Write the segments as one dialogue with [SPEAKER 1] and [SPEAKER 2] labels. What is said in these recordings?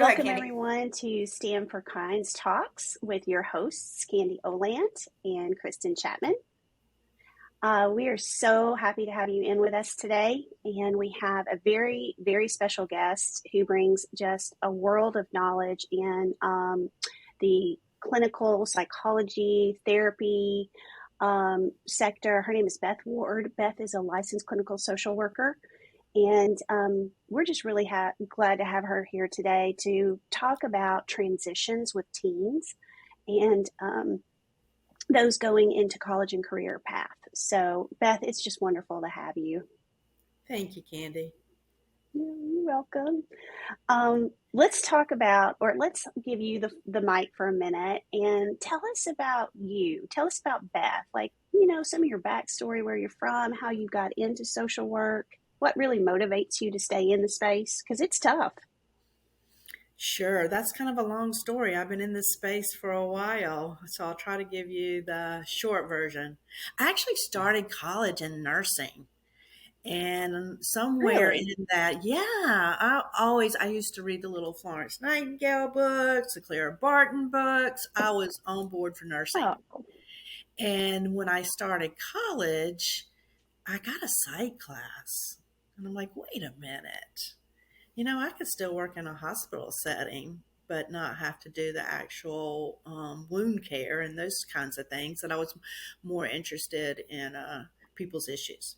[SPEAKER 1] Go ahead,
[SPEAKER 2] Welcome,
[SPEAKER 1] Candy.
[SPEAKER 2] everyone, to Stand for Kind's Talks with your hosts, Candy Olant and Kristen Chapman. We are so happy to have you in with us today, and we have a very, very special guest who brings just a world of knowledge in the clinical psychology, therapy sector. Her name is Beth Ward. Beth is a licensed clinical social worker. And we're just really glad to have her here today to talk about transitions with teens and those going into college and career path. So, Beth, it's just wonderful to have you.
[SPEAKER 3] Thank you, Candy.
[SPEAKER 2] You're welcome. Let's talk about, or let's give you the mic for a minute and tell us about you. Tell us about Beth, like, some of your backstory, where you're from, how you got into social work. What really motivates you to stay in the space? Because it's tough.
[SPEAKER 3] Sure. That's kind of a long story. I've been in this space for a while, so I'll try to give you the short version. I actually started college in nursing. And somewhere
[SPEAKER 2] Really?
[SPEAKER 3] in that, I used to read the little Florence Nightingale books, the Clara Barton books. I was on board for nursing.
[SPEAKER 2] Oh,
[SPEAKER 3] And when I started college, I got a psych class. And I'm like, wait a minute. I could still work in a hospital setting, but not have to do the actual wound care and those kinds of things. And I was more interested in people's issues.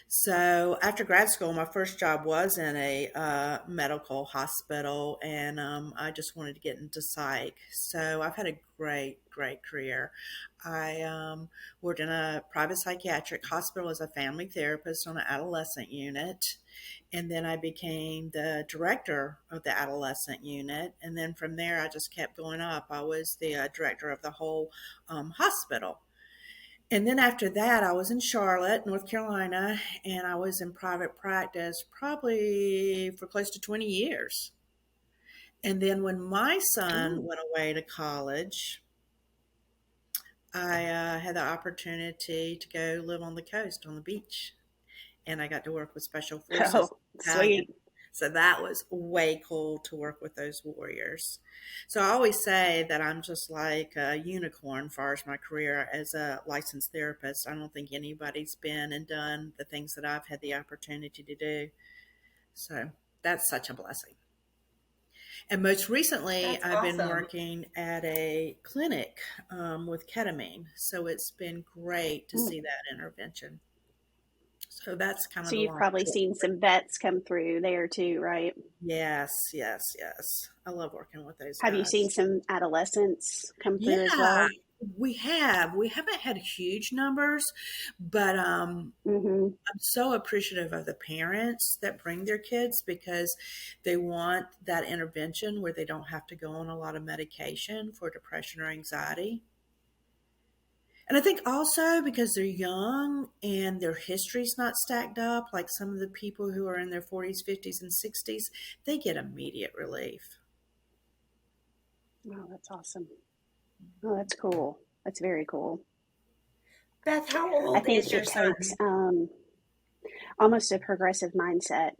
[SPEAKER 3] So after grad school, my first job was in a medical hospital, and I just wanted to get into psych. So I've had a great, great career. I worked in a private psychiatric hospital as a family therapist on an adolescent unit. And then I became the director of the adolescent unit. And then from there, I just kept going up. I was the director of the whole hospital. And then after that, I was in Charlotte, North Carolina, and I was in private practice probably for close to 20 years. And then when my son went away to college, I had the opportunity to go live on the coast, on the beach. And I got to work with special forces.
[SPEAKER 2] sweet.
[SPEAKER 3] So that was way cool to work with those warriors. So I always say that I'm just like a unicorn as far as my career as a licensed therapist. I don't think anybody's been and done the things that I've had the opportunity to do. So that's such a blessing. And most recently, I've been working at a clinic with ketamine. So it's been great to see that intervention. So that's kind of.
[SPEAKER 2] So you've probably seen some vets come through there too, right?
[SPEAKER 3] Yes. I love working with those guys.
[SPEAKER 2] Have you seen some adolescents come through as well?
[SPEAKER 3] We have. We haven't had huge numbers, but I'm so appreciative of the parents that bring their kids because they want that intervention where they don't have to go on a lot of medication for depression or anxiety. And I think also because they're young and their history's not stacked up, like some of the people who are in their 40s, 50s, and 60s, they get immediate relief.
[SPEAKER 2] Oh, that's awesome. Oh, that's cool. That's very cool.
[SPEAKER 1] Beth, how old
[SPEAKER 2] I think
[SPEAKER 1] is your
[SPEAKER 2] it
[SPEAKER 1] son?
[SPEAKER 2] takes almost a progressive mindset,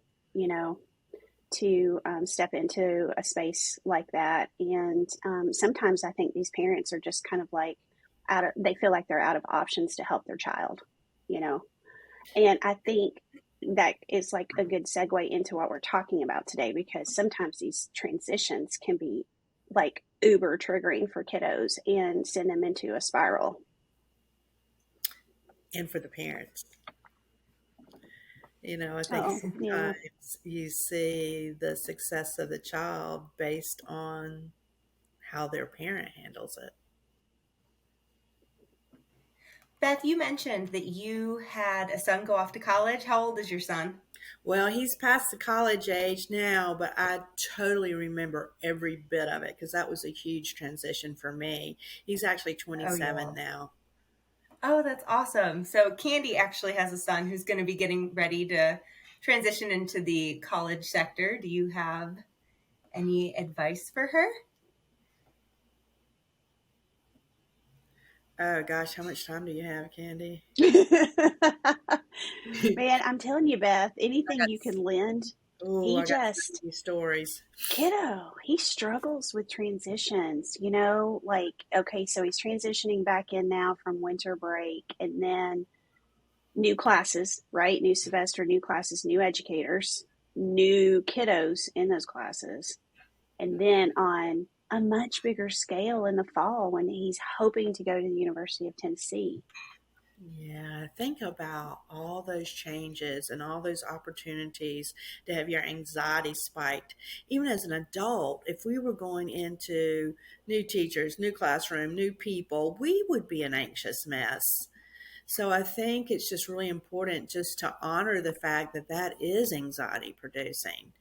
[SPEAKER 2] to step into a space like that. And sometimes I think these parents are just kind of like, they feel like they're out of options to help their child, and I think that is like a good segue into what we're talking about today, because sometimes these transitions can be like uber triggering for kiddos and send them into a spiral.
[SPEAKER 3] And for the parents. I think sometimes you see the success of the child based on how their parent handles it.
[SPEAKER 1] Beth, you mentioned that you had a son go off to college. How old is your son?
[SPEAKER 3] Well, he's past the college age now, but I totally remember every bit of it because that was a huge transition for me. He's actually 27 now.
[SPEAKER 1] Oh, that's awesome. So Candy actually has a son who's going to be getting ready to transition into the college sector. Do you have any advice for her?
[SPEAKER 3] Oh gosh, how much time do you have, Candy?
[SPEAKER 2] Man, I'm telling you, Beth, anything you can lend
[SPEAKER 3] Oh,
[SPEAKER 2] He
[SPEAKER 3] I got
[SPEAKER 2] just,
[SPEAKER 3] so many stories.
[SPEAKER 2] kiddo, he struggles with transitions, like, okay, so he's transitioning back in now from winter break, and then new classes, right? New semester, new classes, new educators, new kiddos in those classes. And then on a much bigger scale in the fall when he's hoping to go to the University of Tennessee.
[SPEAKER 3] Yeah, think about all those changes and all those opportunities to have your anxiety spiked. Even as an adult, if we were going into new teachers, new classroom, new people, we would be an anxious mess. So I think it's just really important just to honor the fact that that is anxiety producing.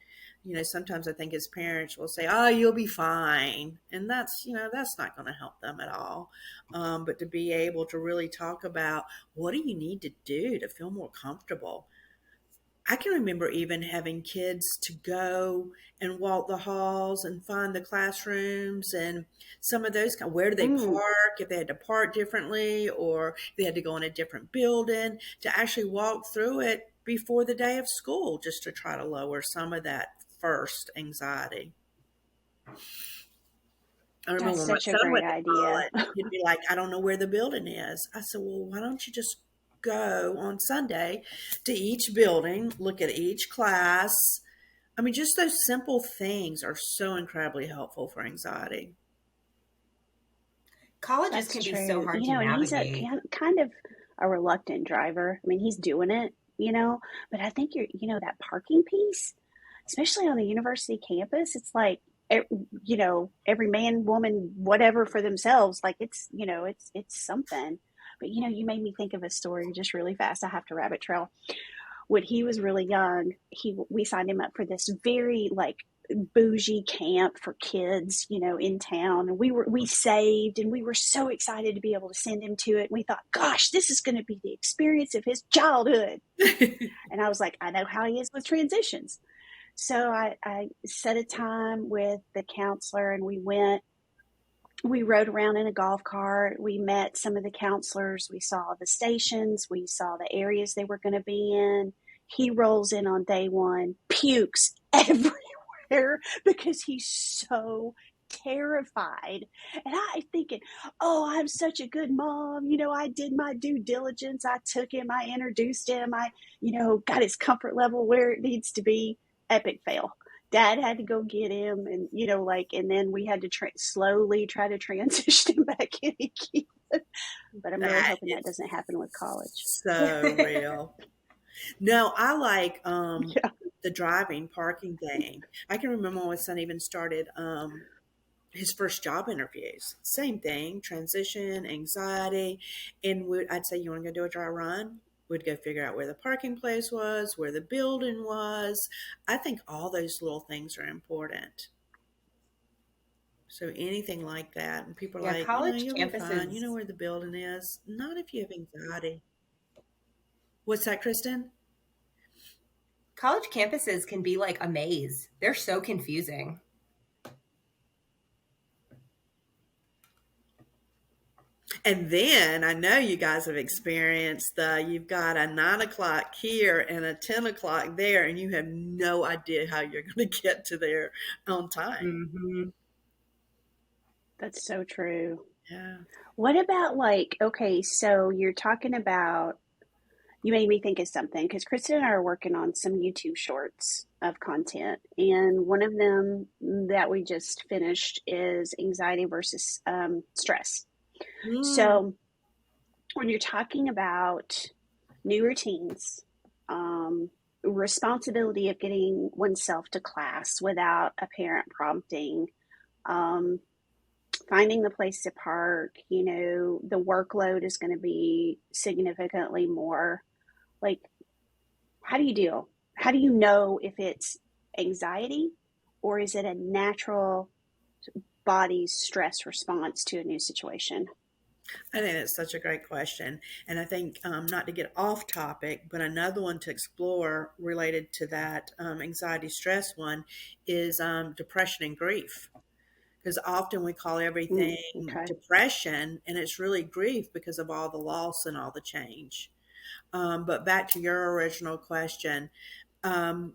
[SPEAKER 3] Sometimes I think as parents will say, "Oh, you'll be fine," and that's not going to help them at all. But to be able to really talk about what do you need to do to feel more comfortable. I can remember even having kids to go and walk the halls and find the classrooms and some of those where do they
[SPEAKER 2] Mm,
[SPEAKER 3] park, if they had to park differently or if they had to go in a different building, to actually walk through it before the day of school just to try to lower some of that first anxiety. I remember
[SPEAKER 2] that's
[SPEAKER 3] when my
[SPEAKER 2] such a
[SPEAKER 3] son
[SPEAKER 2] great
[SPEAKER 3] went to
[SPEAKER 2] idea.
[SPEAKER 3] college, he'd be like, I don't know where the building is. I said, well, why don't you just go on Sunday to each building, look at each class. I mean, just those simple things are so incredibly helpful for anxiety.
[SPEAKER 1] Colleges
[SPEAKER 2] That's
[SPEAKER 1] can be so
[SPEAKER 2] true.
[SPEAKER 1] hard to
[SPEAKER 2] And he's a
[SPEAKER 1] navigate.
[SPEAKER 2] kind of a reluctant driver. I mean, he's doing it, but I think that parking piece, especially on the university campus, it's like, every man, woman, whatever for themselves. Like it's something. But you made me think of a story just really fast. I have to rabbit trail. When he was really young, we signed him up for this very like bougie camp for kids, in town. And we saved and we were so excited to be able to send him to it. And we thought, gosh, this is going to be the experience of his childhood. And I was like, I know how he is with transitions. So I set a time with the counselor and we rode around in a golf cart. We met some of the counselors. We saw the stations. We saw the areas they were going to be in. He rolls in on day one, pukes everywhere because he's so terrified. And I thinking, oh, I'm such a good mom. I did my due diligence. I took him, I introduced him, I, got his comfort level where it needs to be. Epic fail. Dad had to go get him, and and then we had to slowly try to transition him back in again. But I'm really
[SPEAKER 3] That
[SPEAKER 2] hoping that
[SPEAKER 3] is
[SPEAKER 2] doesn't happen with college.
[SPEAKER 3] so real. No, I like
[SPEAKER 2] Yeah.
[SPEAKER 3] the driving parking game. I can remember when my son even started his first job interviews. Same thing, transition, anxiety. And I'd say, you want to go do a dry run? We'd go figure out where the parking place was, where the building was. I think all those little things are important. So anything like that. And people are
[SPEAKER 1] Yeah,
[SPEAKER 3] like,
[SPEAKER 1] college
[SPEAKER 3] you'll be fine. You know
[SPEAKER 1] campuses
[SPEAKER 3] where the building is. Not if you have anxiety. What's that, Kristen?
[SPEAKER 1] college campuses can be like a maze. They're so confusing.
[SPEAKER 3] And then I know you guys have experienced you've got a 9 o'clock here and a 10 o'clock there, and you have no idea how you're going to get to there on time.
[SPEAKER 1] Hmm.
[SPEAKER 2] That's so true.
[SPEAKER 3] Yeah.
[SPEAKER 2] What about okay, so you're talking about, you made me think of something because Kristen and I are working on some YouTube shorts of content. And one of them that we just finished is anxiety versus stress.
[SPEAKER 3] Mm.
[SPEAKER 2] So when you're talking about new routines, responsibility of getting oneself to class without a parent prompting, um, finding the place to park, the workload is going to be significantly more. Like, how do you deal? How do you know if it's anxiety or is it a natural body's stress response to a new situation?
[SPEAKER 3] I think that's such a great question. And I think, not to get off topic, but another one to explore related to that anxiety stress one is depression and grief. Because often we call everything
[SPEAKER 2] Okay.
[SPEAKER 3] depression, and it's really grief because of all the loss and all the change. But back to your original question, um,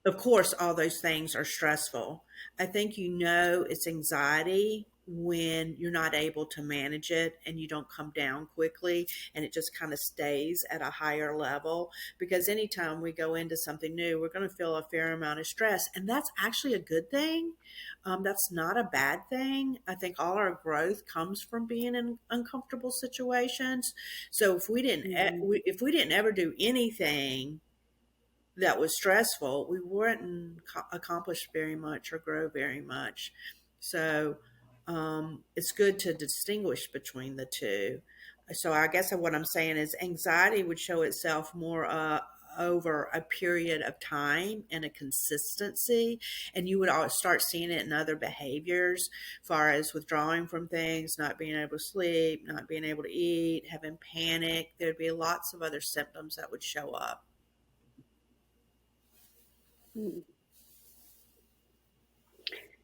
[SPEAKER 3] of course, all those things are stressful. I think it's anxiety when you're not able to manage it and you don't come down quickly and it just kind of stays at a higher level. Because anytime we go into something new, we're going to feel a fair amount of stress. And that's actually a good thing. That's not a bad thing. I think all our growth comes from being in uncomfortable situations. So
[SPEAKER 2] Mm-hmm.
[SPEAKER 3] if we didn't ever do anything that was stressful, we wouldn't accomplish very much or grow very much. So it's good to distinguish between the two. So I guess what I'm saying is anxiety would show itself more over a period of time and a consistency, and you would start seeing it in other behaviors, far as withdrawing from things, not being able to sleep, not being able to eat, having panic. There'd be lots of other symptoms that would show up.
[SPEAKER 2] Mm.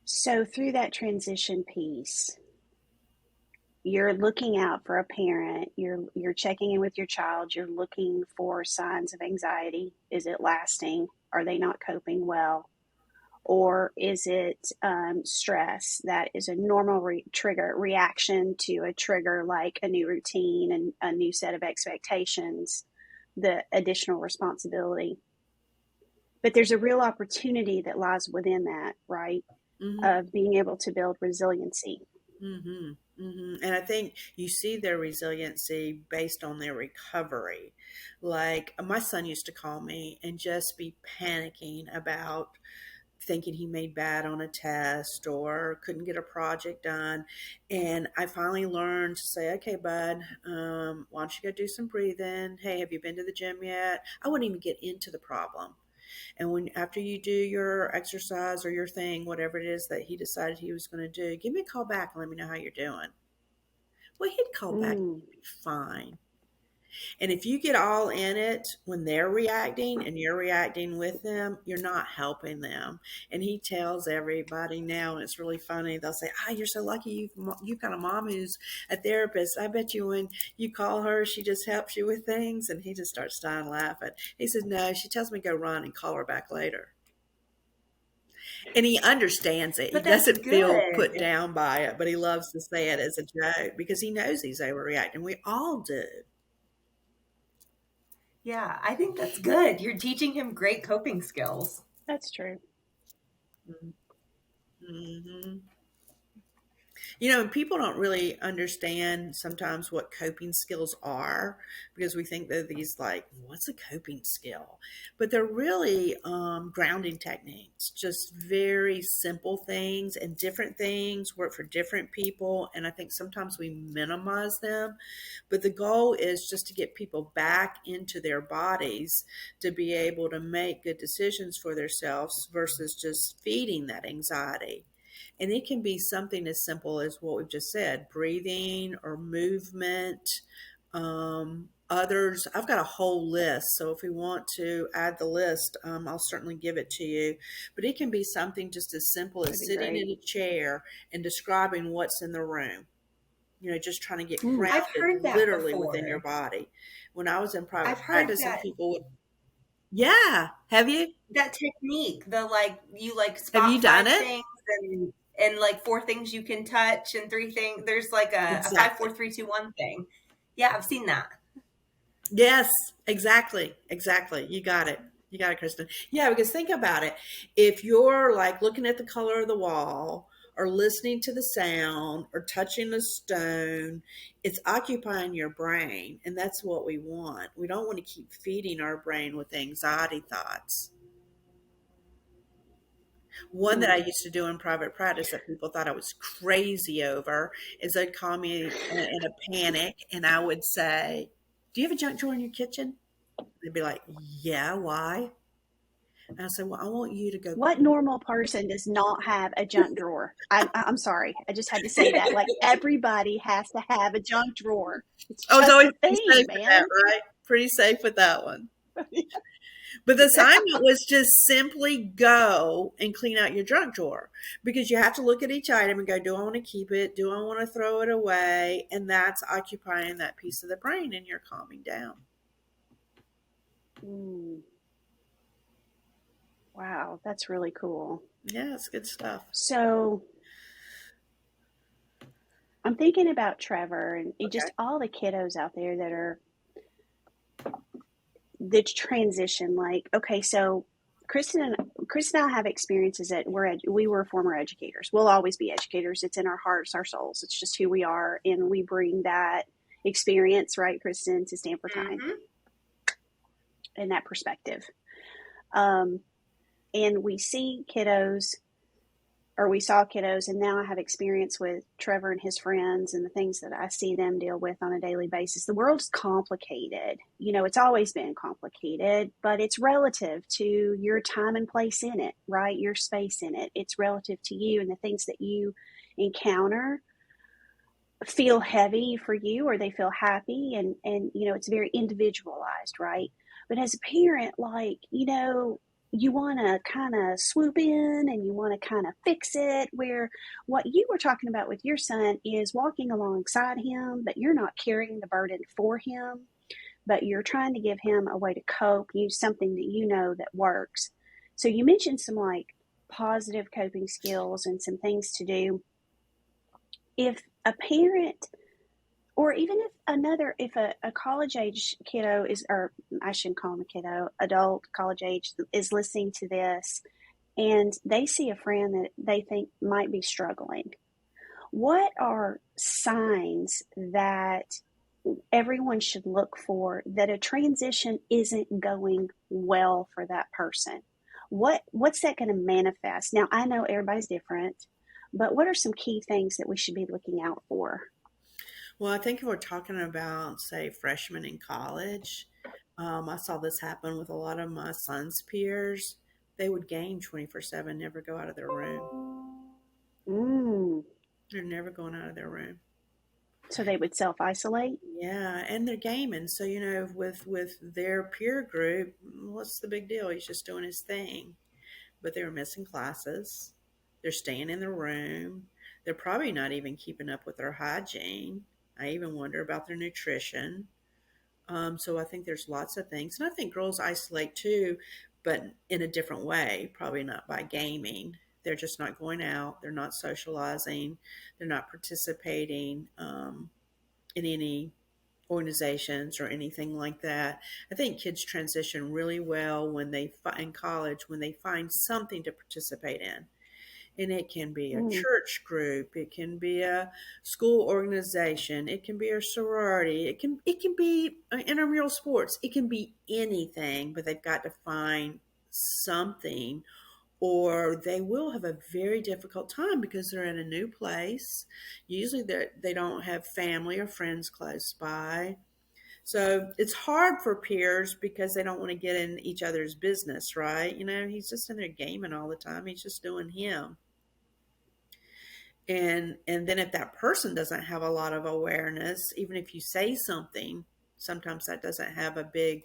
[SPEAKER 2] So through that transition piece, you're looking out for a parent, you're checking in with your child, you're looking for signs of anxiety. Is it lasting? Are they not coping well? Or is it stress that is a normal trigger reaction to a trigger like a new routine and a new set of expectations, the additional responsibility? But there's a real opportunity that lies within that, right?
[SPEAKER 3] Mm-hmm.
[SPEAKER 2] Of being able to build resiliency.
[SPEAKER 3] Mm-hmm. Mm-hmm. And I think you see their resiliency based on their recovery. Like my son used to call me and just be panicking about thinking he made bad on a test or couldn't get a project done. And I finally learned to say, okay, bud, why don't you go do some breathing? Hey, have you been to the gym yet? I wouldn't even get into the problem. And when after you do your exercise or your thing, whatever it is that he decided he was going to do, give me a call back and let me know how you're doing. Well, he'd call back and
[SPEAKER 2] Mm.
[SPEAKER 3] he'd be fine. And if you get all in it when they're reacting and you're reacting with them, you're not helping them. And he tells everybody now, and it's really funny. They'll say, "Ah, you're so lucky you've got a mom who's a therapist. I bet you when you call her, she just helps you with things." And he just starts dying laughing. He says, "No, she tells me to go run and call her back later." And he understands it. He
[SPEAKER 1] But that's
[SPEAKER 3] doesn't feel
[SPEAKER 1] good.
[SPEAKER 3] put down by it, but he loves to say it as a joke because he knows he's overreacting. We all do.
[SPEAKER 1] Yeah, I think that's good. You're teaching him great coping skills.
[SPEAKER 2] That's true.
[SPEAKER 3] Mm-hmm. And people don't really understand sometimes what coping skills are because we think they're these like, what's a coping skill? But they're really grounding techniques, just very simple things, and different things work for different people. And I think sometimes we minimize them. But the goal is just to get people back into their bodies to be able to make good decisions for themselves versus just feeding that anxiety. And it can be something as simple as what we've just said, breathing or movement. Others, I've got a whole list. So if we want to add the list, I'll certainly give it to you. But it can be something just as simple
[SPEAKER 2] That'd
[SPEAKER 3] as
[SPEAKER 2] be
[SPEAKER 3] sitting
[SPEAKER 2] great.
[SPEAKER 3] in a chair and describing what's in the room. Just trying to get
[SPEAKER 2] Mm.
[SPEAKER 1] I've
[SPEAKER 3] grounded
[SPEAKER 1] heard that
[SPEAKER 3] literally within your
[SPEAKER 1] before.
[SPEAKER 3] body. When I was in private
[SPEAKER 1] I've heard
[SPEAKER 3] practice and
[SPEAKER 1] that
[SPEAKER 3] people would, yeah, have you?
[SPEAKER 1] that technique, the like you like
[SPEAKER 3] Have you
[SPEAKER 1] spot
[SPEAKER 3] done
[SPEAKER 1] 5
[SPEAKER 3] it?
[SPEAKER 1] things and like 4 things you can touch and 3 things. There's like a 5,
[SPEAKER 3] Exactly.
[SPEAKER 1] 4, 3, 2, 1 thing. Yeah, I've seen that.
[SPEAKER 3] Yes, exactly. Exactly. You got it. You got it, Kristen. Yeah, because think about it. If you're like looking at the color of the wall or listening to the sound or touching the stone, it's occupying your brain. And that's what we want. We don't want to keep feeding our brain with anxiety thoughts. One that I
[SPEAKER 2] Mm.
[SPEAKER 3] used to do in private practice that people thought I was crazy over is they'd call me in a panic and I would say, "Do you have a junk drawer in your kitchen?" They'd be like, "Yeah, why?" And I said, "Well, I want you to go
[SPEAKER 2] What
[SPEAKER 3] clean."
[SPEAKER 2] normal person does not have a junk drawer? I'm sorry. I just had to say that. Like everybody has to have a junk drawer. It's
[SPEAKER 3] I was
[SPEAKER 2] just
[SPEAKER 3] always
[SPEAKER 2] a
[SPEAKER 3] pretty
[SPEAKER 2] thing,
[SPEAKER 3] safe with that,
[SPEAKER 2] man.
[SPEAKER 3] right? Pretty safe with that one. But the assignment was just simply go and clean out your junk drawer because you have to look at each item and go, do I want to keep it? Do I want to throw it away? And that's occupying that piece of the brain and you're calming down.
[SPEAKER 2] Mm. Wow, that's really cool.
[SPEAKER 3] Yeah, it's good stuff.
[SPEAKER 2] So I'm thinking about Trevor and
[SPEAKER 3] Okay.
[SPEAKER 2] just all the kiddos out there that are the transition. Like, okay, so Kristen and I have experiences that we were former educators. We'll always be educators. It's in our hearts, our souls. It's just who we are, and we bring that experience, right, Kristen, to stand for kind
[SPEAKER 1] Mm-hmm.
[SPEAKER 2] and that perspective. Um, and we see kiddos, or we saw kiddos, and now I have experience with Trevor and his friends and the things that I see them deal with on a daily basis. The world's complicated. You know, it's always been complicated, but it's relative to your time and place in it, right? Your space in it. It's relative to you, and the things that you encounter feel heavy for you or they feel happy, and you know, it's very individualized, right? But as a parent, like, you know, you want to kind of swoop in and you want to kind of fix it, where what you were talking about with your son is walking alongside him, but you're not carrying the burden for him, but you're trying to give him a way to cope, use something that you know that works. So you mentioned some like positive coping skills and some things to do. If a parent, or even if a college age kiddo is, or I shouldn't call him a kiddo, adult college age, is listening to this and they see a friend that they think might be struggling, what are signs that everyone should look for that a transition isn't going well for that person? What's that going to manifest? Now, I know everybody's different, but what are some key things that we should be looking out for?
[SPEAKER 3] Well, I think if we're talking about, say, freshmen in college, I saw this happen with a lot of my son's peers. They would game 24/7, never go out of their room.
[SPEAKER 2] Mm.
[SPEAKER 3] They're never going out of their room.
[SPEAKER 2] So they would self isolate?
[SPEAKER 3] Yeah, and they're gaming. So, with their peer group, what's the big deal? He's just doing his thing. But they were missing classes. They're staying in their room. They're probably not even keeping up with their hygiene. I even wonder about their nutrition. So I think there's lots of things. And I think girls isolate too, but in a different way, probably not by gaming. They're just not going out. They're not socializing. They're not participating in any organizations or anything like that. I think kids transition really well when they in college, when they find something to participate in. And it can be a
[SPEAKER 2] Mm.
[SPEAKER 3] church group, it can be a school organization, it can be a sorority, it can be intramural sports, it can be anything, but they've got to find something or they will have a very difficult time because they're in a new place. Usually they don't have family or friends close by. So it's hard for peers because they don't want to get in each other's business, right? He's just in there gaming all the time. He's just doing him. And then if that person doesn't have a lot of awareness, even if you say something, sometimes that doesn't have a big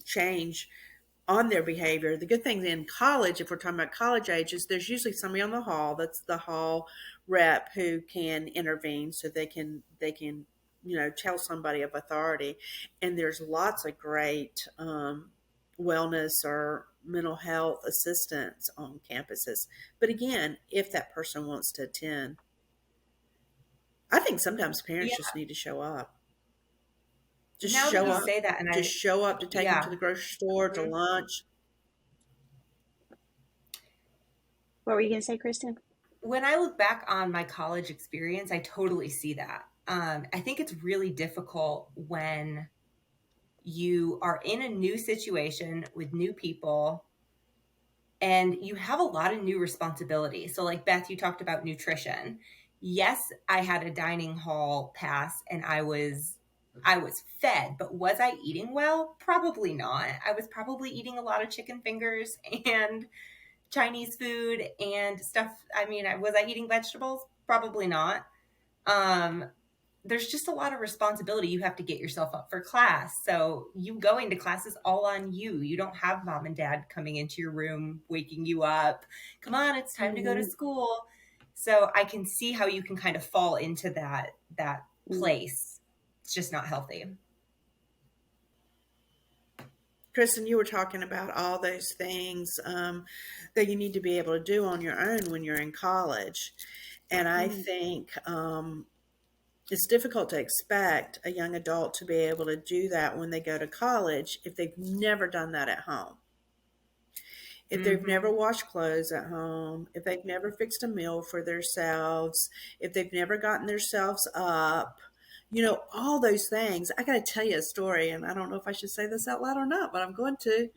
[SPEAKER 3] change on their behavior. The good thing in college, if we're talking about college ages, there's usually somebody on the hall that's the hall rep who can intervene, so they can tell somebody of authority. And there's lots of great wellness or mental health assistance on campuses. But again, if that person wants to attend, I think sometimes parents
[SPEAKER 1] Yeah.
[SPEAKER 3] just need to show up. Just
[SPEAKER 1] Now that
[SPEAKER 3] show
[SPEAKER 1] you
[SPEAKER 3] up.
[SPEAKER 1] say that, and
[SPEAKER 3] Just show up to take them to
[SPEAKER 1] yeah.
[SPEAKER 3] the grocery store, to
[SPEAKER 1] Mhm.
[SPEAKER 3] lunch.
[SPEAKER 2] What were you going to say, Kristen?
[SPEAKER 1] When I look back on my college experience, I totally see that. I think it's really difficult when you are in a new situation with new people and you have a lot of new responsibilities. So, like Beth, you talked about nutrition. Yes, I had a dining hall pass and I was fed, but was I eating well? Probably not. I was probably eating a lot of chicken fingers and Chinese food and stuff. I mean, was I eating vegetables? Probably not. Um, there's just a lot of responsibility. You have to get yourself up for class. So you going to class is all on you. You don't have mom and dad coming into your room, waking you up. Come on, it's time to go to
[SPEAKER 2] Mm-hmm.
[SPEAKER 1] school. So I can see how you can kind of fall into that place. It's just not healthy.
[SPEAKER 3] Kristen, you were talking about all those things that you need to be able to do on your own when you're in college. And I
[SPEAKER 2] Mm,
[SPEAKER 3] think it's difficult to expect a young adult to be able to do that when they go to college if they've never done that at home. If they've
[SPEAKER 1] Mm-hmm.
[SPEAKER 3] never washed clothes at home, if they've never fixed a meal for themselves, if they've never gotten themselves up, all those things. I got to tell you a story, and I don't know if I should say this out loud or not, but I'm going to.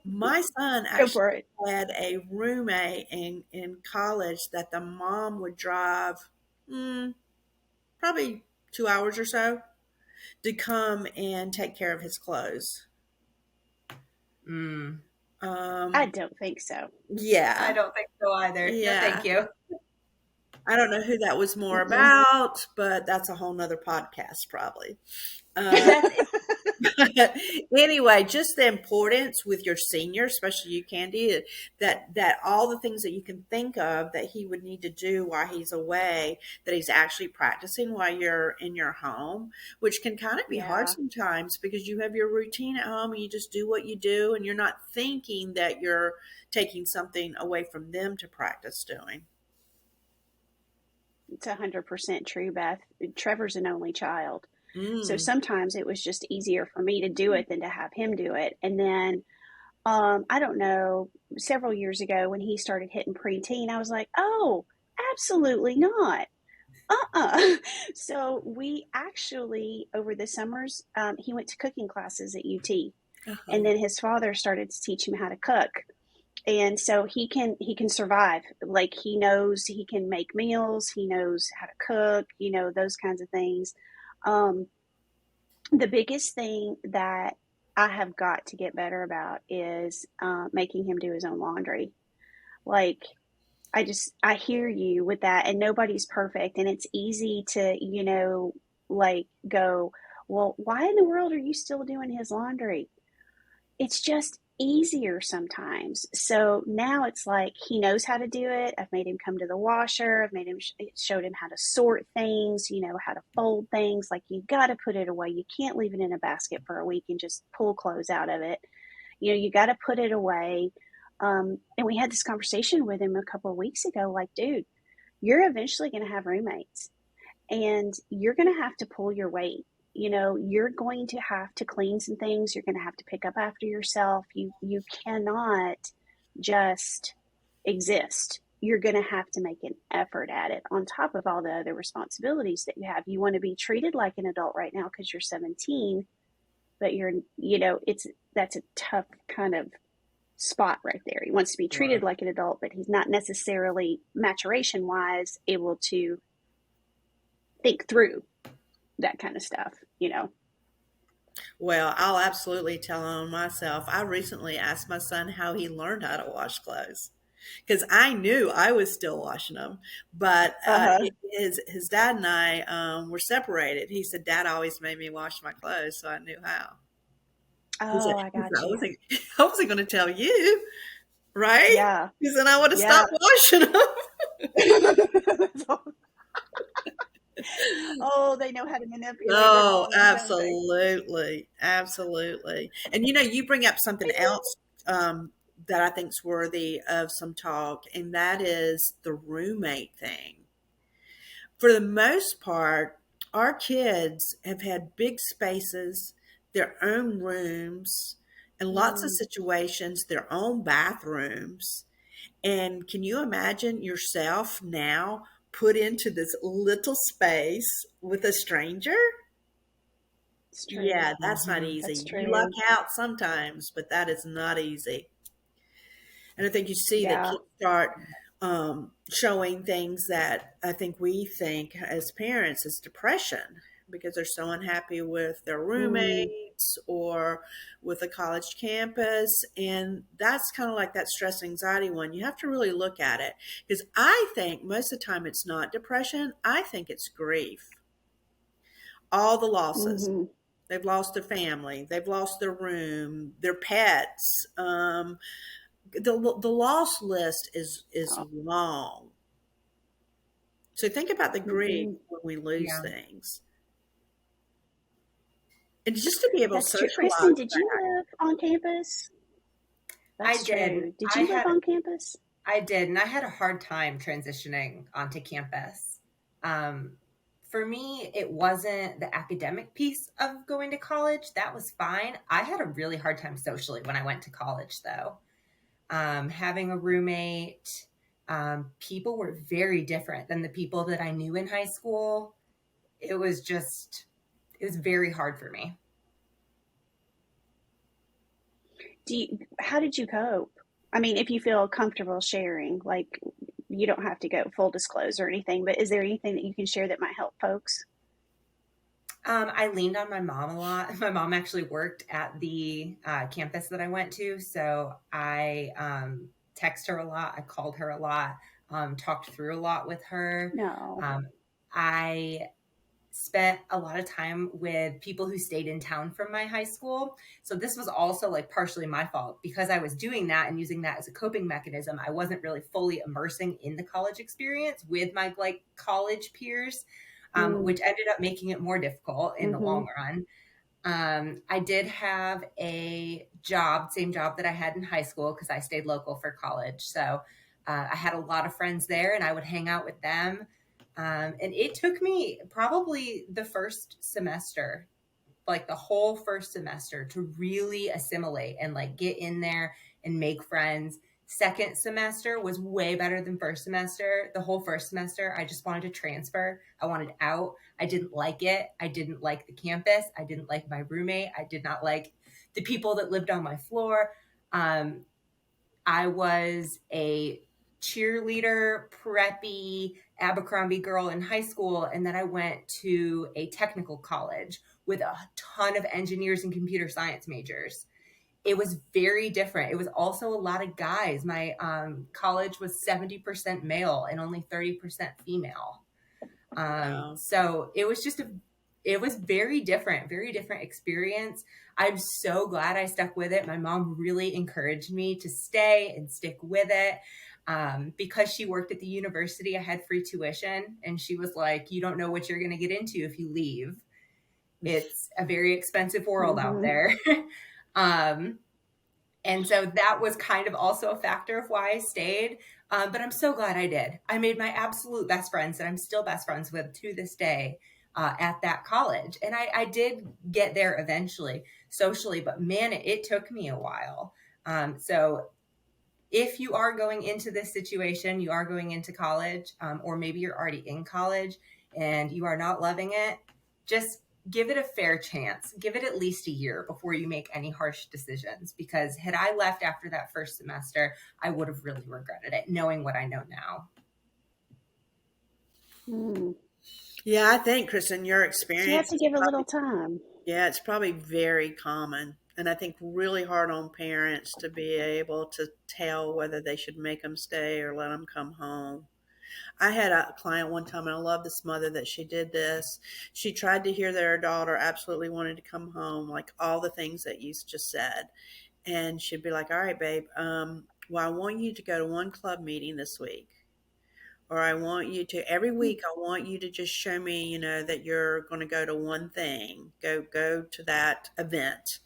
[SPEAKER 3] My son
[SPEAKER 2] go
[SPEAKER 3] actually
[SPEAKER 2] for it.
[SPEAKER 3] had a roommate in college that the mom would drive probably 2 hours or so to come and take care of his clothes.
[SPEAKER 1] Mm.
[SPEAKER 2] I
[SPEAKER 3] Um,
[SPEAKER 2] don't think so.
[SPEAKER 1] I
[SPEAKER 3] yeah,
[SPEAKER 1] don't think so either. No, thank
[SPEAKER 3] yeah.
[SPEAKER 1] you.
[SPEAKER 3] I don't know who that was more
[SPEAKER 2] Mm-mm.
[SPEAKER 3] about, but that's a whole nother podcast probably. Uh,
[SPEAKER 1] That's
[SPEAKER 3] anyway, just the importance with your senior, especially you, Candy, that all the things that you can think of that he would need to do while he's away, that he's actually practicing while you're in your home, which can kind of be hard
[SPEAKER 2] Yeah.
[SPEAKER 3] sometimes because you have your routine at home and you just do what you do and you're not thinking that you're taking something away from them to practice doing.
[SPEAKER 2] It's 100% true, Beth. Trevor's an only child. So
[SPEAKER 3] Mm.
[SPEAKER 2] sometimes it was just easier for me to do it than to have him do it. And then, I don't know, several years ago when he started hitting preteen, I was like, oh, absolutely not. So we actually, over the summers, he went to cooking classes at UT. And
[SPEAKER 3] Oh,
[SPEAKER 2] then his father started to teach him how to cook. And so he can survive. Like he knows he can make meals, he knows how to cook, those kinds of things. Um, the biggest thing that I have got to get better about is making him do his own laundry. Like I hear you with that, and nobody's perfect, and it's easy to like go, well, why in the world are you still doing his laundry? It's just easier sometimes. So now it's like he knows how to do it. I've made him come to the washer. I've made him showed him how to sort things, how to fold things. Like you got to put it away. You can't leave it in a basket for a week and just pull clothes out of it. You got to put it away. And we had this conversation with him a couple of weeks ago. Like, dude, you're eventually going to have roommates and you're going to have to pull your weight. You're going to have to clean some things. You're going to have to pick up after yourself. You cannot just exist. You're going to have to make an effort at it on top of all the other responsibilities that you have. You want to be treated like an adult right now because you're 17, but that's a tough kind of spot right there. He wants to be treated
[SPEAKER 3] right.
[SPEAKER 2] like an adult, but he's not necessarily maturation wise able to think through that kind of stuff.
[SPEAKER 3] Well, I'll absolutely tell on myself. I recently asked my son how he learned how to wash clothes because I knew I was still washing them, but
[SPEAKER 2] Uh-huh.
[SPEAKER 3] his dad and I were separated. He said, "Dad always made me wash my clothes, so I knew how." He said,
[SPEAKER 2] Oh, I
[SPEAKER 3] he said
[SPEAKER 2] got
[SPEAKER 3] "I
[SPEAKER 2] you.
[SPEAKER 3] wasn't, I wasn't going to tell you, right?"
[SPEAKER 2] Yeah.
[SPEAKER 3] He said, "I would have
[SPEAKER 2] Yeah.
[SPEAKER 3] stopped washing them."
[SPEAKER 2] Oh, they know how to manipulate their
[SPEAKER 3] Oh,
[SPEAKER 2] moms, don't they?
[SPEAKER 3] absolutely. Absolutely. And you bring up something else that I think's worthy of some talk, and that is the roommate thing. For the most part, our kids have had big spaces, their own rooms, and lots of
[SPEAKER 2] Mm,
[SPEAKER 3] situations, their own bathrooms. And can you imagine yourself now put into this little space with a stranger?
[SPEAKER 2] it's true.
[SPEAKER 3] Yeah, that's not
[SPEAKER 1] mm-hmm.
[SPEAKER 2] That's
[SPEAKER 3] easy. You luck
[SPEAKER 2] true.
[SPEAKER 3] out sometimes, but that is not easy. And I think you see that
[SPEAKER 2] Yeah.
[SPEAKER 3] kids start showing things that I think we think as parents is depression because they're so unhappy with their
[SPEAKER 2] Mm,
[SPEAKER 3] roommates or with a college campus. And that's kind of like that stress anxiety one. You have to really look at it because I think most of the time it's not depression. I think it's grief. All the losses.
[SPEAKER 2] mm-hmm.
[SPEAKER 3] They've lost their family. They've lost their room, their pets. The loss list is
[SPEAKER 2] Oh,
[SPEAKER 3] long. So think about the grief
[SPEAKER 2] mm-hmm.
[SPEAKER 3] when we lose
[SPEAKER 1] Yeah.
[SPEAKER 3] things. And just to be able to
[SPEAKER 2] That's true. Kristen,
[SPEAKER 3] socialize
[SPEAKER 2] did you
[SPEAKER 3] that.
[SPEAKER 2] live on campus?
[SPEAKER 1] I
[SPEAKER 2] That's
[SPEAKER 1] did.
[SPEAKER 2] true. Did
[SPEAKER 1] I
[SPEAKER 2] you live
[SPEAKER 1] had
[SPEAKER 2] on campus?
[SPEAKER 1] I did, and I had a hard time transitioning onto campus. Um, for me, it wasn't the academic piece of going to college. That was fine. I had a really hard time socially when I went to college, though. Having a roommate, people were very different than the people that I knew in high school. It was very hard for me.
[SPEAKER 2] How did you cope? I mean, if you feel comfortable sharing, like you don't have to go full disclose or anything, but is there anything that you can share that might help folks?
[SPEAKER 1] I leaned on my mom a lot. My mom actually worked at the campus that I went to, so I text her a lot. I called her a lot, talked through a lot with her.
[SPEAKER 2] No.
[SPEAKER 1] I spent a lot of time with people who stayed in town from my high school. So this was also like partially my fault because I was doing that and using that as a coping mechanism. I wasn't really fully immersing in the college experience with my like college peers, which ended up making it more difficult in the long run. I did have a job, same job that I had in high school because I stayed local for college. So I had a lot of friends there and I would hang out with them. And it took me probably the first semester, like the whole first semester, to really assimilate and like get in there and make friends. Second semester was way better than first semester. The whole first semester, I just wanted to transfer. I wanted out. I didn't like it. I didn't like the campus. I didn't like my roommate. I did not like the people that lived on my floor. I was a cheerleader, preppy, Abercrombie girl in high school. And then I went to a technical college with a ton of engineers and computer science majors. It was very different. It was also a lot of guys. My college was 70% male and only 30% female.
[SPEAKER 3] Wow.
[SPEAKER 1] So it was it was very different experience. I'm so glad I stuck with it. My mom really encouraged me to stay and stick with it. Because she worked at the university, I had free tuition, and she was like, you don't know what you're going to get into if you leave. It's a very expensive world out there. And so that was kind of also a factor of why I stayed. But I'm so glad I did. I made my absolute best friends that I'm still best friends with to this day at that college. And I did get there eventually socially, but man, it took me a while. So if you are going into this situation, you are going into college, or maybe you're already in college and you are not loving it, just give it a fair chance. Give it at least a year before you make any harsh decisions. Because had I left after that first semester, I would have really regretted it, knowing what I know now.
[SPEAKER 3] Yeah, I think, Kristen, your
[SPEAKER 2] So
[SPEAKER 3] experience
[SPEAKER 2] you have to
[SPEAKER 3] is
[SPEAKER 2] give a
[SPEAKER 3] probably,
[SPEAKER 2] little time.
[SPEAKER 3] yeah, it's probably very common. And I think really hard on parents to be able to tell whether they should make them stay or let them come home. I had a client one time, and I love this mother that she did this. She tried to hear that her daughter absolutely wanted to come home, like all the things that you just said. And she'd be like, all right, babe, well, I want you to go to one club meeting this week. Or I want you to, every week, I want you to just show me, that you're going to go to one thing, go to that event.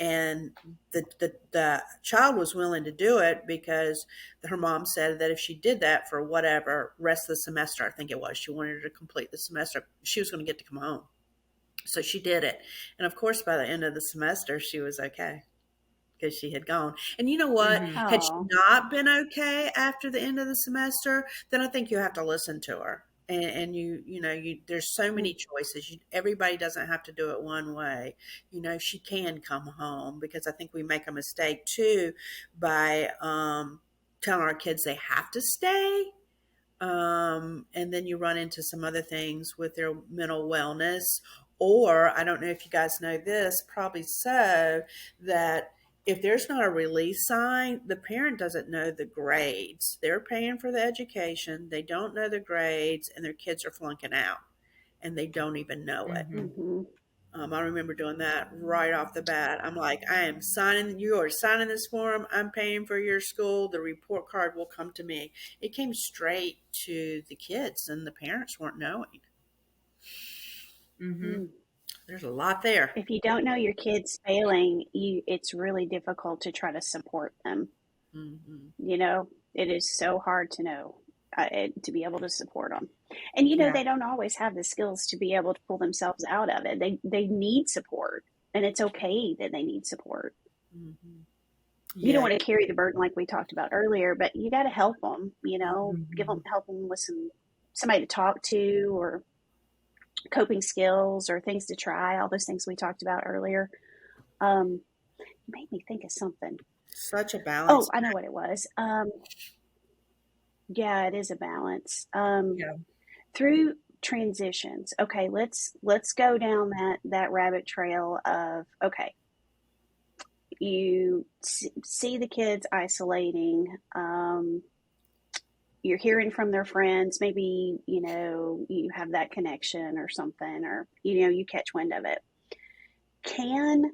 [SPEAKER 3] And the child was willing to do it because her mom said that if she did that for whatever rest of the semester, I think it was, she wanted her to complete the semester, she was going to get to come home. So she did it. And of course, by the end of the semester, she was okay because she had gone. And you know what? Had she not been okay after the end of the semester, then I think you have to listen to her. And there's so many choices. Everybody doesn't have to do it one way. She can come home, because I think we make a mistake too by telling our kids they have to stay. And then you run into some other things with their mental wellness. Or I don't know if you guys know this, probably so, that if there's not a release sign, the parent doesn't know the grades. They're paying for the education. They don't know the grades, and their kids are flunking out, and they don't even know it. I remember doing that right off the bat. I'm like, you are signing this form. I'm paying for your school. The report card will come to me. It came straight to the kids, and the parents weren't knowing. There's a lot there.
[SPEAKER 2] If you don't know your kid's failing, it's really difficult to try to support them.
[SPEAKER 3] Mm-hmm.
[SPEAKER 2] It is so hard to know, to be able to support them. And
[SPEAKER 1] Yeah.
[SPEAKER 2] they don't always have the skills to be able to pull themselves out of it. They need support, and it's okay that they need support.
[SPEAKER 3] Mm-hmm.
[SPEAKER 2] You don't
[SPEAKER 3] Yeah.
[SPEAKER 2] want to carry the burden like we talked about earlier, but you got to help them.
[SPEAKER 1] Mhm.
[SPEAKER 2] Help them with somebody to talk to, or coping skills, or things to try. All those things we talked about earlier. Um, you made me think of something.
[SPEAKER 3] Such a
[SPEAKER 2] Oh,
[SPEAKER 3] balance.
[SPEAKER 2] I know what it was. Yeah, it is a balance.
[SPEAKER 1] Yeah.
[SPEAKER 2] Through transitions. Okay, let's go down that rabbit trail of, okay, you see the kids isolating. You're hearing from their friends. Maybe you have that connection or something, or you catch wind of it. Can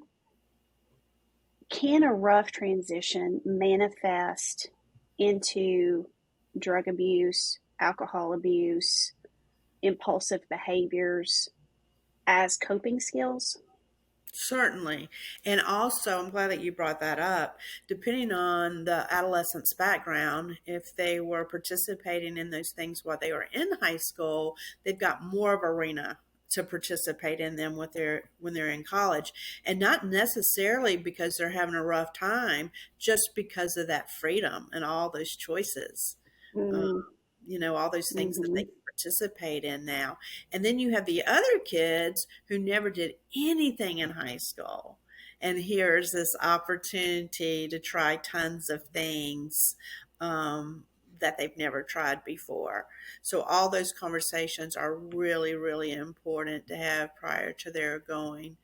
[SPEAKER 2] a rough transition manifest into drug abuse, alcohol abuse, impulsive behaviors as coping skills?
[SPEAKER 3] Certainly. And also, I'm glad that you brought that up. Depending on the adolescent's background, if they were participating in those things while they were in high school, they've got more of arena to participate in them when they're in college. And not necessarily because they're having a rough time, just because of that freedom and all those choices. Um,
[SPEAKER 2] Mm,
[SPEAKER 3] all those things that they
[SPEAKER 2] mm-hmm.
[SPEAKER 3] can participate in now. And then you have the other kids who never did anything in high school. And here's this opportunity to try tons of things that they've never tried before. So, all those conversations are really, really important to have prior to their going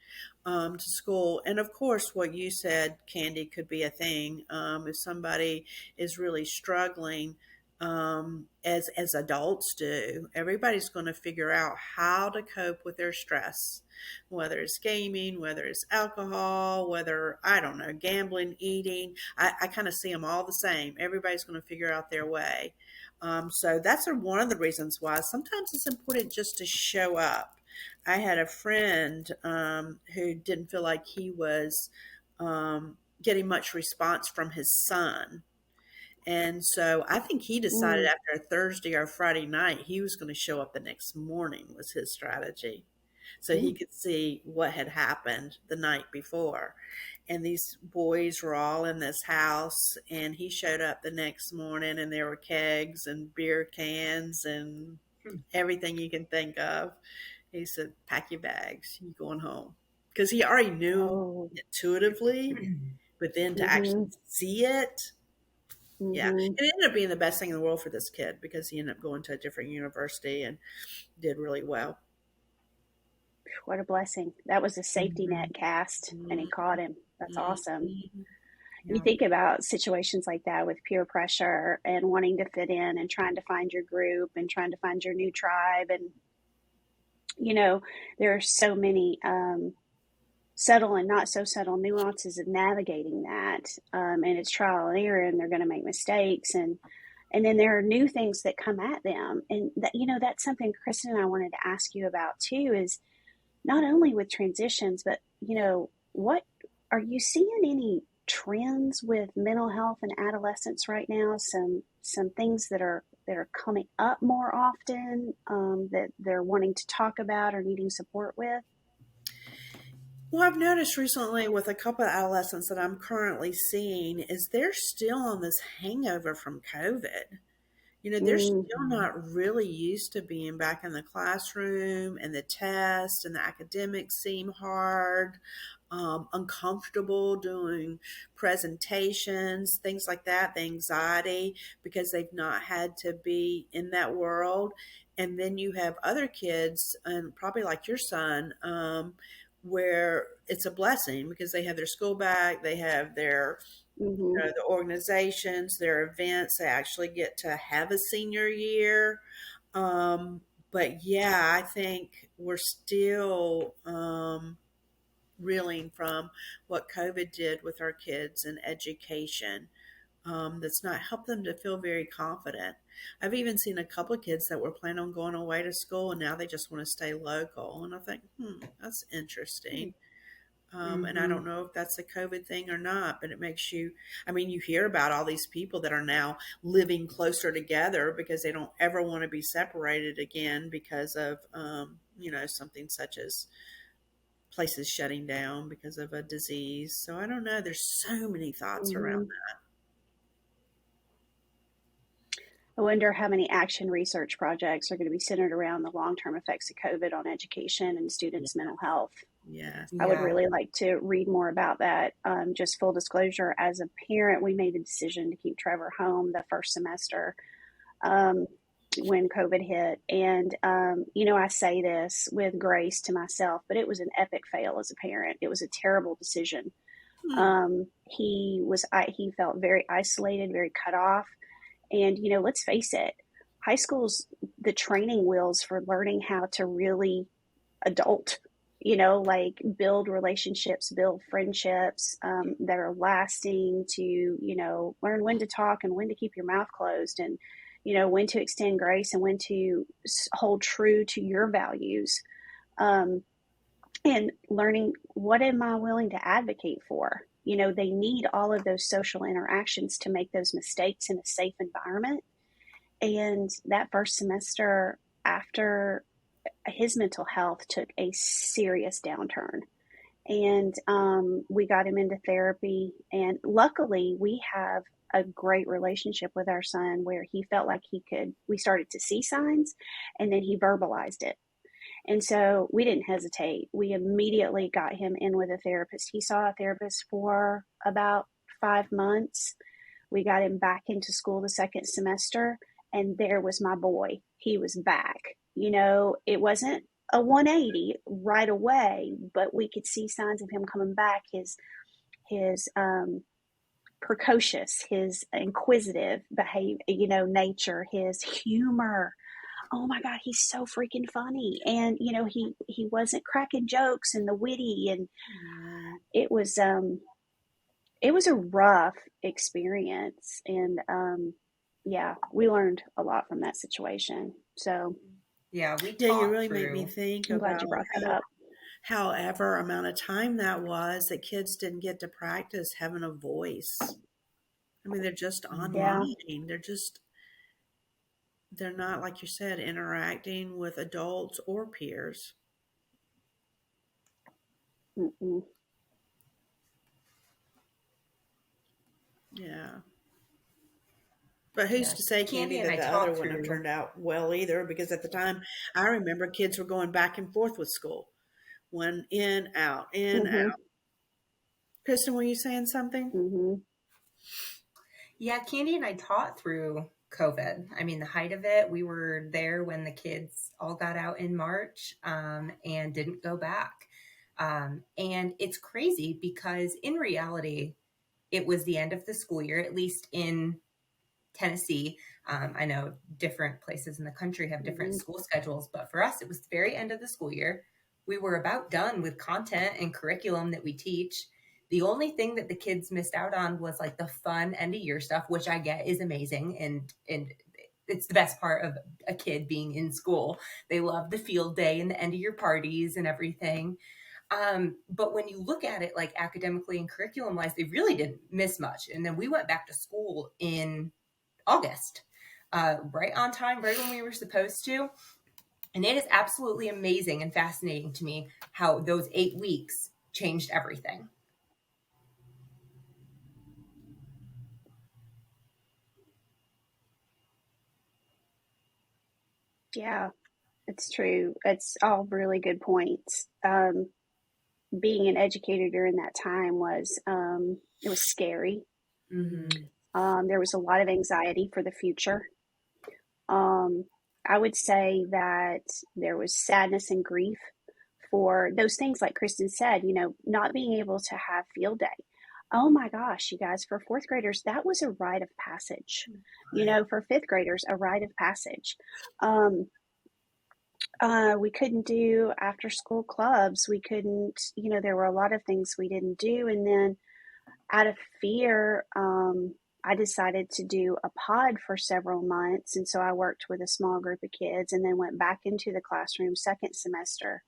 [SPEAKER 3] to school. And of course, what you said, Candy, could be a thing. If somebody is really struggling, as adults do, everybody's going to figure out how to cope with their stress, whether it's gaming, whether it's alcohol, whether, I don't know, gambling, eating. I kind of see them all the same. Everybody's going to figure out their way. So that's one of the reasons why sometimes it's important just to show up. I had a friend who didn't feel like he was getting much response from his son. And so I think he decided
[SPEAKER 2] Mm,
[SPEAKER 3] after a Thursday or Friday night, he was going to show up the next morning, was his strategy. So he
[SPEAKER 2] mm.
[SPEAKER 3] could see what had happened the night before. And these boys were all in this house, and he showed up the next morning, and there were kegs and beer cans and everything you can think of. He said, "Pack your bags, you're going home." Because he already knew
[SPEAKER 2] Oh,
[SPEAKER 3] intuitively, but then to actually
[SPEAKER 2] mm-hmm,
[SPEAKER 3] see it, yeah.
[SPEAKER 2] mm-hmm.
[SPEAKER 3] It ended up being the best thing in the world for this kid because he ended up going to a different university and did really well.
[SPEAKER 2] What a blessing. That was a safety
[SPEAKER 1] Mhm.
[SPEAKER 2] net cast, and he
[SPEAKER 3] Mhm,
[SPEAKER 2] caught him. That's awesome.
[SPEAKER 3] mhm.
[SPEAKER 2] You
[SPEAKER 1] Yeah.
[SPEAKER 2] think about situations like that with peer pressure and wanting to fit in and trying to find your group and trying to find your new tribe. And, you know, there are so many subtle and not so subtle nuances of navigating that. And it's trial and error, and they're going to make mistakes. And then there are new things that come at them. And that, that's something Kristen and I wanted to ask you about too, is not only with transitions, but, what are you seeing any trends with mental health and adolescence right now? Some things that are coming up more often, that they're wanting to talk about or needing support with.
[SPEAKER 3] Well, I've noticed recently with a couple of adolescents that I'm currently seeing is they're still on this hangover from COVID. They're
[SPEAKER 2] Mm,
[SPEAKER 3] still not really used to being back in the classroom, and the tests and the academics seem hard, uncomfortable doing presentations, things like that, the anxiety because they've not had to be in that world. And then you have other kids, and probably like your son, where it's a blessing because they have their school back, they have their
[SPEAKER 2] mm-hmm.
[SPEAKER 3] the organizations, their events, they actually get to have a senior year. Um, but yeah, I think we're still reeling from what COVID did with our kids and education. that's not helped them to feel very confident. I've even seen a couple of kids that were planning on going away to school and now they just want to stay local. And I think, that's interesting. And I
[SPEAKER 1] Mm-hmm.
[SPEAKER 3] don't know if that's a COVID thing or not, but it makes you, I mean, you hear about all these people that are now living closer together because they don't ever want to be separated again because of, something such as places shutting down because of a disease. So I don't know. There's so many thoughts around
[SPEAKER 2] Hmm.
[SPEAKER 3] that.
[SPEAKER 2] I wonder how many action research projects are going to be centered around the long-term effects of COVID on education and
[SPEAKER 3] Yeah.
[SPEAKER 2] students' mental health.
[SPEAKER 3] Yes.
[SPEAKER 2] I would
[SPEAKER 1] Yeah.
[SPEAKER 2] really like to read more about that. Just full disclosure, as a parent, we made the decision to keep Trevor home the first semester um, when COVID hit. And, I say this with grace to myself, but it was an epic fail as a parent. It was a terrible decision.
[SPEAKER 3] Hmm.
[SPEAKER 2] He felt very isolated, very cut off. And, let's face it, high school's the training wheels for learning how to really adult, like build relationships, build friendships that are lasting, to, learn when to talk and when to keep your mouth closed, and, when to extend grace and when to hold true to your values. Um, and learning, what am I willing to advocate for? They need all of those social interactions to make those mistakes in a safe environment. And that first semester, after, his mental health took a serious downturn. And we got him into therapy. And luckily, we have a great relationship with our son where he felt like we started to see signs and then he verbalized it. And so we didn't hesitate. We immediately got him in with a therapist. He saw a therapist for about 5 months. We got him back into school the second semester, and there was my boy. He was back. It wasn't a 180 right away, but we could see signs of him coming back. His precocious, his inquisitive behavior, nature, his humor. Oh my God, he's so freaking funny. And he wasn't cracking jokes and the witty, and
[SPEAKER 3] Yeah.
[SPEAKER 2] it was it was a rough experience. And yeah, we learned a lot from that situation. So
[SPEAKER 1] Yeah, we
[SPEAKER 3] Yeah, you
[SPEAKER 1] talked
[SPEAKER 3] really make me
[SPEAKER 1] through.
[SPEAKER 3] think
[SPEAKER 2] I'm glad
[SPEAKER 3] about
[SPEAKER 2] you brought that
[SPEAKER 3] how,
[SPEAKER 2] up.
[SPEAKER 3] however amount of time that was, that kids didn't get to practice having a voice. I mean, they're just
[SPEAKER 2] Yeah.
[SPEAKER 3] online. They're not, like you said, interacting with adults or peers.
[SPEAKER 2] Mm-mm.
[SPEAKER 3] Yeah. But who's
[SPEAKER 1] Yeah,
[SPEAKER 3] to say,
[SPEAKER 1] Candy
[SPEAKER 3] Candy,
[SPEAKER 1] and
[SPEAKER 3] that
[SPEAKER 1] I
[SPEAKER 3] the other
[SPEAKER 1] talked
[SPEAKER 3] wouldn't have
[SPEAKER 1] through.
[SPEAKER 3] turned out well either? Because at the time, I remember kids were going back and forth with school, one in, out, in,
[SPEAKER 2] Mm-hmm.
[SPEAKER 3] out. Kristen, were you saying something?
[SPEAKER 2] Mm-hmm.
[SPEAKER 1] Yeah, Candy and I taught through COVID. I mean, the height of it, we were there when the kids all got out in March and didn't go back. And it's crazy because in reality, it was the end of the school year, at least in Tennessee. I know different places in the country have different
[SPEAKER 2] Mm-hmm.
[SPEAKER 1] school schedules, but for us, it was the very end of the school year. We were about done with content and curriculum that we teach. The only thing that the kids missed out on was like the fun end of year stuff, which I get is amazing, and it's the best part of a kid being in school. They love the field day and the end of year parties and everything. But when you look at it like academically and curriculum wise, they really didn't miss much. And then we went back to school in August, right on time, right when we were supposed to. And it is absolutely amazing and fascinating to me how those 8 weeks changed everything.
[SPEAKER 2] Yeah, it's true. It's all really good points. Being an educator during that time was, it was scary.
[SPEAKER 1] Mm-hmm.
[SPEAKER 2] There was a lot of anxiety for the future. Um, I would say that there was sadness and grief for those things, like Kristen said, not being able to have field day. Oh my gosh, you guys, for fourth graders, that was a rite of passage.
[SPEAKER 3] Right.
[SPEAKER 2] For fifth graders, a rite of passage. Um, we couldn't do after school clubs. We couldn't, there were a lot of things we didn't do. And then out of fear, I decided to do a pod for several months. And so I worked with a small group of kids and then went back into the classroom second semester.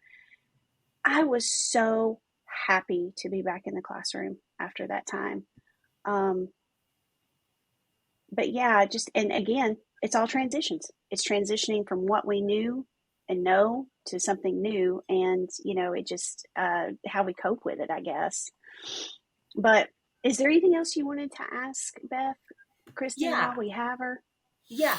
[SPEAKER 2] I was so happy to be back in the classroom after that time. Um, but yeah, just, and again, it's all transitions. It's transitioning from what we knew and know to something new. And, it just, how we cope with it, I guess. But is there anything else you wanted to ask Beth, Kristen,
[SPEAKER 1] Yeah.
[SPEAKER 2] while we have her?
[SPEAKER 1] Yeah,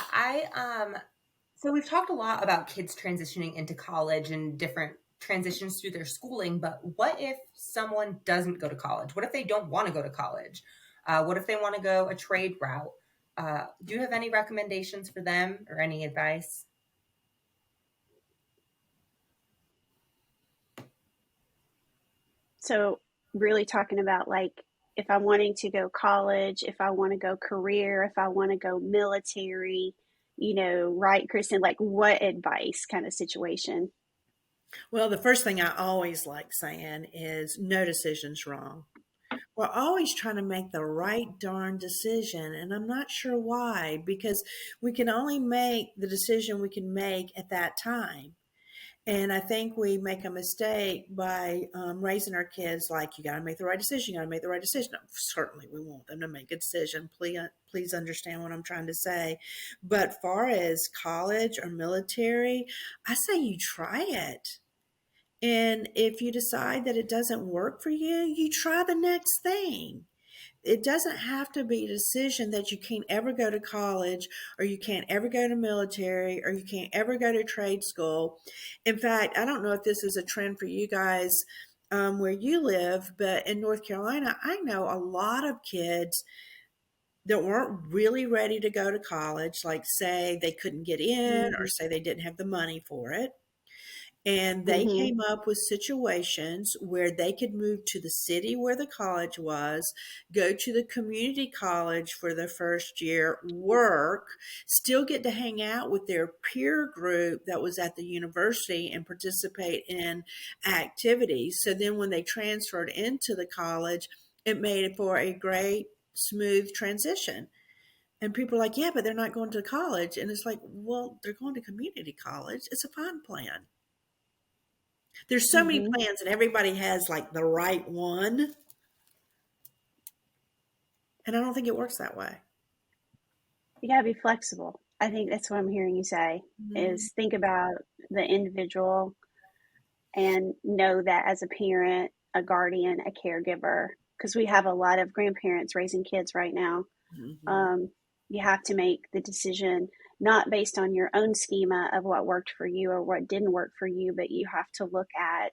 [SPEAKER 1] so we've talked a lot about kids transitioning into college and different transitions through their schooling, but what if someone doesn't go to college? What if they don't want to go to college? What if they want to go a trade route? Do you have any recommendations for them or any advice?
[SPEAKER 2] So really talking about like if I'm wanting to go college, if I want to go career, if I want to go military, right, Kristen, like what advice kind of situation?
[SPEAKER 3] Well, the first thing I always like saying is no decision's wrong. We're always trying to make the right darn decision, and I'm not sure why, because we can only make the decision we can make at that time. And I think we make a mistake by raising our kids like, you got to make the right decision. You got to make the right decision. Certainly, we want them to make a decision. Please understand what I'm trying to say. But far as college or military, I say you try it. And if you decide that it doesn't work for you, you try the next thing. It doesn't have to be a decision that you can't ever go to college or you can't ever go to military or you can't ever go to trade school. In fact, I don't know if this is a trend for you guys where you live, but in North Carolina, I know a lot of kids that weren't really ready to go to college, like say they couldn't get in or
[SPEAKER 2] Mm-hmm.
[SPEAKER 3] say they didn't have the money for it. And they
[SPEAKER 2] Mm-hmm.
[SPEAKER 3] came up with situations where they could move to the city where the college was, go to the community college for the first year, work, still get to hang out with their peer group that was at the university and participate in activities. So then when they transferred into the college, it made it for a great, smooth transition. And people are like, yeah, but they're not going to college. And it's like, well, they're going to community college. It's a fun plan. There's so many
[SPEAKER 2] Mm-hmm.
[SPEAKER 3] plans and everybody has like the right one. And I don't think it works that way.
[SPEAKER 2] You got to be flexible. I think that's what I'm hearing you say
[SPEAKER 3] Mhm.
[SPEAKER 2] is think about the individual and know that as a parent, a guardian, a caregiver, because we have a lot of grandparents raising kids right now.
[SPEAKER 3] Mhm.
[SPEAKER 2] Um, you have to make the decision not based on your own schema of what worked for you or what didn't work for you, but you have to look at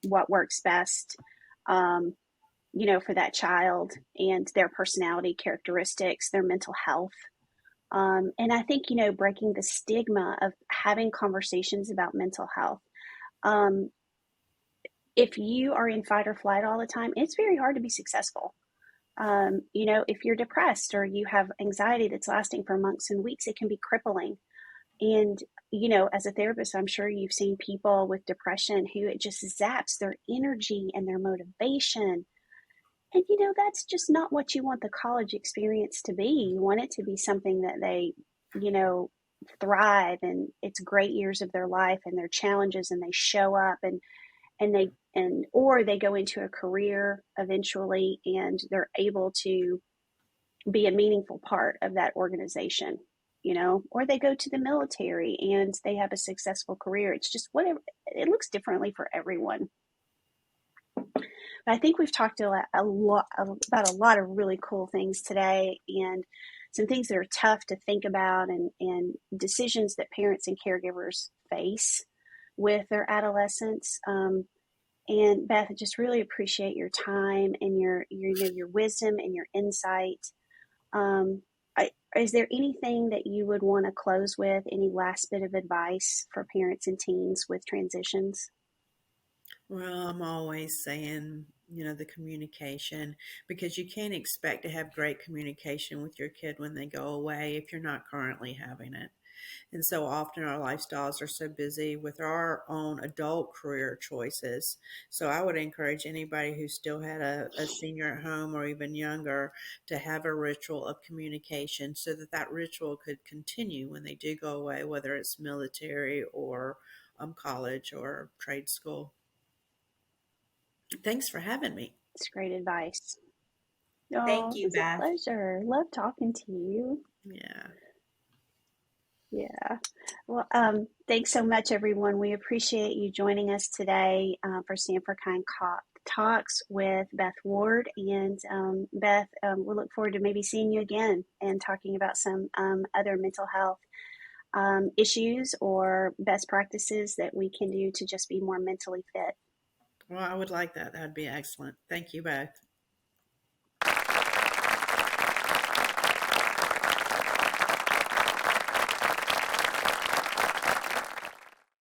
[SPEAKER 2] what works best, um, for that child and their personality characteristics, their mental health. And I think, breaking the stigma of having conversations about mental health. Um, if you are in fight or flight all the time, it's very hard to be successful. If you're depressed or you have anxiety that's lasting for months and weeks, it can be crippling. And, as a therapist, I'm sure you've seen people with depression who it just zaps their energy and their motivation. And, that's just not what you want the college experience to be. You want it to be something that they, you know, thrive and it's great years of their life and their challenges and they show up and they and or they go into a career eventually and they're able to be a meaningful part of that organization, or they go to the military and they have a successful career. It's just whatever, it looks differently for everyone. But I think we've talked a lot about a lot of really cool things today and some things that are tough to think about and decisions that parents and caregivers face with their adolescents. And Beth, I just really appreciate your time and your wisdom and your insight. Um, is there anything that you would want to close with? Any last bit of advice for parents and teens with transitions?
[SPEAKER 3] Well, I'm always saying, the communication, because you can't expect to have great communication with your kid when they go away if you're not currently having it. And so often our lifestyles are so busy with our own adult career choices. So I would encourage anybody who still had a senior at home or even younger to have a ritual of communication so that that ritual could continue when they do go away, whether it's military or college or trade school. Thanks for having me.
[SPEAKER 2] It's great advice.
[SPEAKER 1] Thank
[SPEAKER 2] Oh,
[SPEAKER 1] you,
[SPEAKER 2] it's a
[SPEAKER 1] Beth.
[SPEAKER 2] pleasure. Love talking to you.
[SPEAKER 3] Yeah.
[SPEAKER 2] Yeah. Well, thanks so much, everyone. We appreciate you joining us today for Stand for Kind Talks with Beth Ward. And Beth, we look forward to maybe seeing you again and talking about some other mental health issues or best practices that we can do to just be more mentally fit.
[SPEAKER 3] Well, I would like that. That'd be excellent. Thank you both.